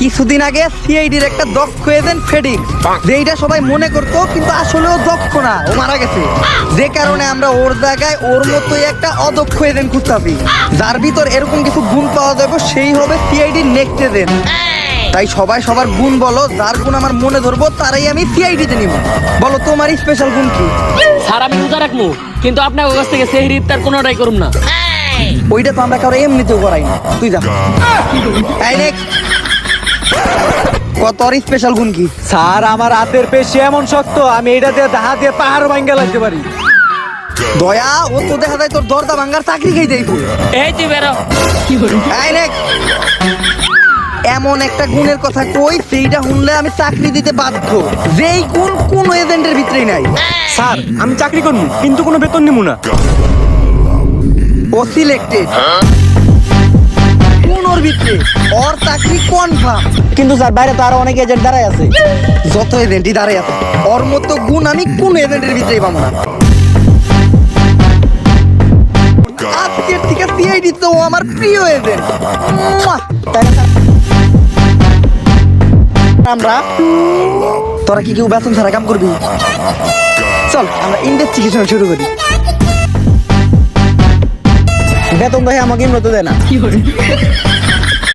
কিছুদিন আগে সিআইডির একটা দক্ষ এজেন্ট ফেডিক্স, যেটা সবাই মনে করতো কিন্তু আসলে ও দক্ষ না, ও মারা গেছে। যে কারণে আমরা ওর জায়গায় ওর মতোই একটা অদক্ষ এজেন্ট খুঁজতাছি, যার ভিতর এরকম কিছু গুণ পাওয়া যাবে, সেই হবে সিআইডির নেক্সট এজেন্ট। তাই সবাই সবার গুণ বলো, যার গুণ আমার মনে ধরবো তারাই আমি সিআইডিতে নিব। বলো তোমার স্পেশাল গুণ কি? স্যার আমি রোজা রাখবো, কিন্তু আপনার কাছ থেকে সেহরি ইফতার কোনোটাই করুম না। ওইটা তো আমরা কারো এমনিতেও করাই না, তুই যা। কত স্পেশাল গুণ কি? স্যার আমার হাতের পেশি এমন শক্ত, আমি এটা দিয়ে হাত দিয়ে পাহাড় ভাঙ্গা লাগতে পারি। দয়া, ও তো দেখা যায় তোর দরজা ভাঙ্গার চাকরি খেয়ে যাইবো। এই তুই বেরো। এমন একটা গুণের কথা কই, সেইটা শুনলে আমি চাকরি দিতে বাধ্য, যেই গুণ কোন এজেন্টের ভিতরেই নাই। স্যার আমি চাকরি করবো, কিন্তু কোনো বেতন নিব না। ও সিলেক্টেড, কোন ওর ভিতরে ওর চাকরি কনফার্ম। কিন্তু স্যার বাইরে তো আরো অনেক এজেন্ট দাঁড়ায় আছে। যত এজেন্টই দাঁড়ায় আছে, ওর মতো গুণ আমি কোন এজেন্টের ভিতরেই পাবো না। আজকের থেকে সিআইডি তো আমার প্রিয় এজেন্ট। আমরা তোরা কি কেউ বেতন ছাড়া কাম করবি? চল আমরা ইনভেস্টিগেশন শুরু করি। বেতন ভাই আমাকে মতো দেয় না।